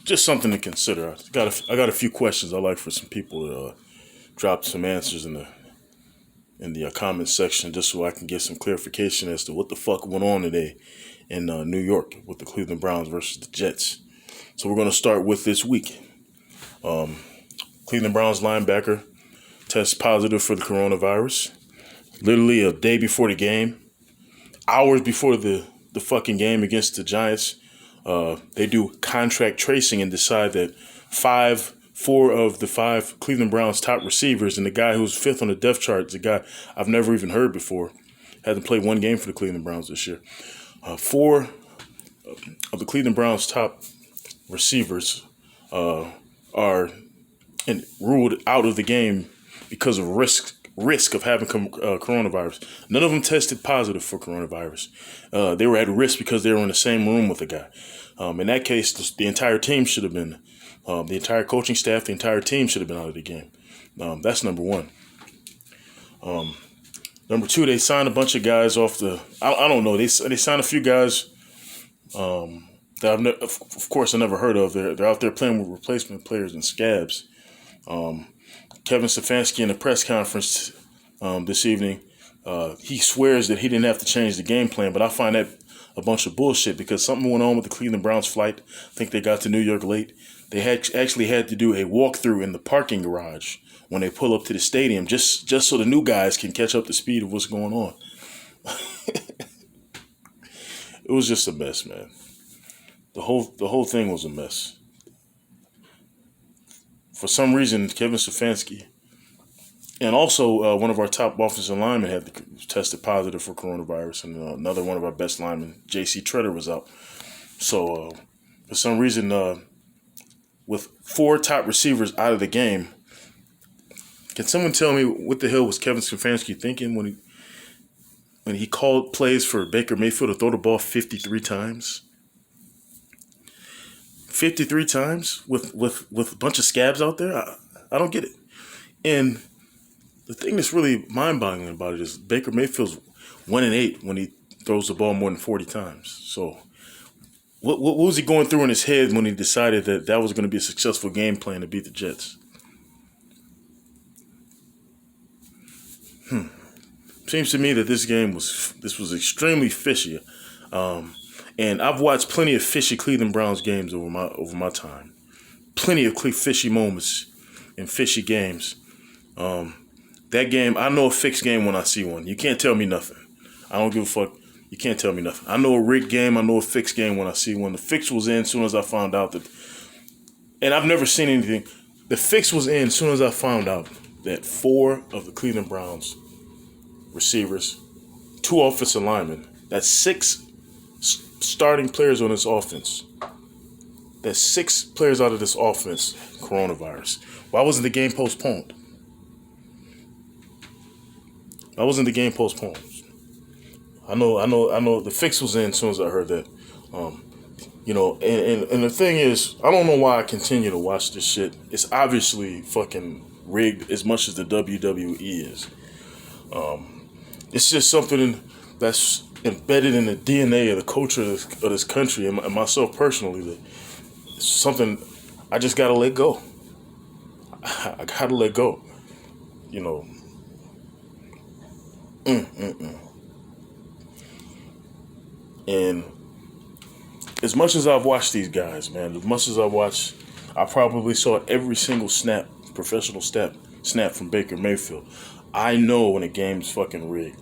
just something to consider. I got a few questions I'd like for some people to drop some answers in the comment section, just so I can get some clarification as to what the fuck went on today in New York with the Cleveland Browns versus the Jets. So we're going to start with this week. Cleveland Browns linebacker tests positive for the coronavirus. Literally a day before the game, hours before the fucking game against the Giants, they do contract tracing and decide that four of the five Cleveland Browns top receivers, and the guy who's fifth on the depth chart is a guy I've never even heard before. Hasn't played one game for the Cleveland Browns this year. Four of the Cleveland Browns top receivers are ruled out of the game because of risk of having coronavirus. None of them tested positive for coronavirus. They were at risk because they were in the same room with the guy. In that case, the entire team should have been, the entire coaching staff, the entire team should have been out of the game. That's number one. Number two, they signed a bunch of guys off the, I don't know, they signed a few guys that of course I never heard of. They're out there playing with replacement players and scabs. Kevin Stefanski in the press conference this evening, he swears that he didn't have to change the game plan, but I find that a bunch of bullshit because something went on with the Cleveland Browns flight. I think they got to New York late. They actually had to do a walkthrough in the parking garage when they pull up to the stadium, just so the new guys can catch up to speed of what's going on. It was just a mess, man. The whole thing was a mess. For some reason, Kevin Stefanski and also one of our top offensive linemen had tested positive for coronavirus, and another one of our best linemen, J.C. Treader, was out. So for some reason, with four top receivers out of the game, can someone tell me what the hell was Kevin Stefanski thinking when he called plays for Baker Mayfield to throw the ball 53 times? 53 times with a bunch of scabs out there? I don't get it. And the thing that's really mind-boggling about it is Baker Mayfield's 1-8 when he throws the ball more than 40 times. So what was he going through in his head when he decided that was going to be a successful game plan to beat the Jets? Seems to me that this was extremely fishy. And I've watched plenty of fishy Cleveland Browns games over my time. Plenty of fishy moments in fishy games. That game, I know a fixed game when I see one. You can't tell me nothing. I don't give a fuck. You can't tell me nothing. I know a rigged game. I know a fixed game when I see one. The fix was in as soon as I found out that, and I've never seen anything. The fix was in as soon as I found out that four of the Cleveland Browns receivers, two offensive linemen, that's six starting players on this offense. There's six players out of this offense, coronavirus. Why wasn't the game postponed? Why wasn't the game postponed? I know the fix was in as soon as I heard that. And the thing is, I don't know why I continue to watch this shit. It's obviously fucking rigged as much as the WWE is. It's just something that's embedded in the DNA of the culture of this country and myself personally. That it's something I just gotta let go. I gotta let go. You know. And as much as I've watched these guys, man, as much as I probably saw every single professional snap from Baker Mayfield. I know when a game's fucking rigged.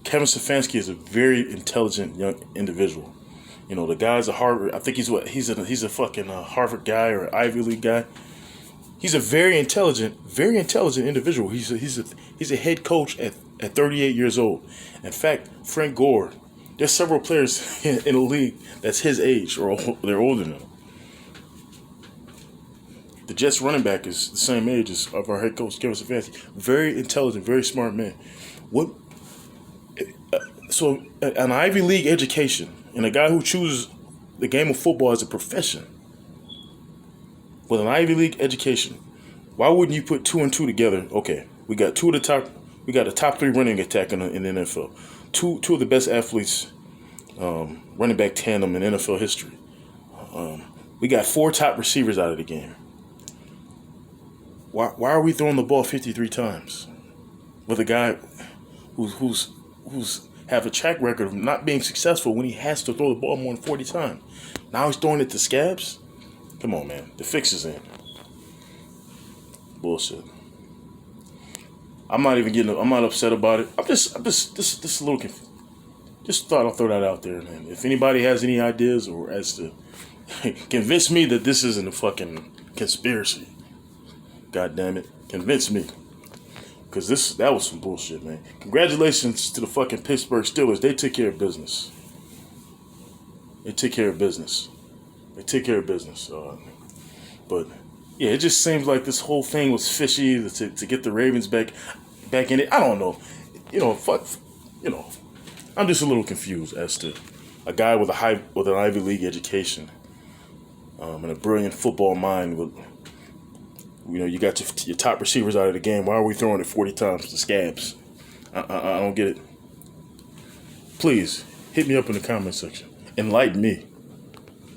Kevin Stefanski is a very intelligent young individual. You know, the guy's a Harvard. I think he's a fucking Harvard guy or Ivy League guy. He's a very intelligent individual. He's a head coach at 38 years old. In fact, Frank Gore, there's several players in the league that's his age or they're older than him. The Jets running back is the same age as of our head coach, Kevin Stefanski. Very intelligent, very smart man. So an Ivy League education and a guy who chooses the game of football as a profession with an Ivy League education, why wouldn't you put two and two together? Okay, we got the top three running attack in the NFL. Two of the best athletes running back tandem in NFL history. We got 4 top receivers out of the game. Why are we throwing the ball 53 times with a guy who's have a track record of not being successful when he has to throw the ball more than 40 times? Now he's throwing it to scabs? Come on, man. The fix is in. Bullshit. I'm not upset about it. I'm just a little confused. Just thought I'll throw that out there, man. If anybody has any ideas or as to convince me that this isn't a fucking conspiracy, God damn it, convince me. Because that was some bullshit, man. Congratulations to the fucking Pittsburgh Steelers. They took care of business. But yeah, it just seems like this whole thing was fishy to get the Ravens back in it. I don't know. I'm just a little confused as to a guy with an Ivy League education and a brilliant football mind. You got your top receivers out of the game. Why are we throwing it 40 times to scabs? I don't get it. Please hit me up in the comment section. Enlighten me.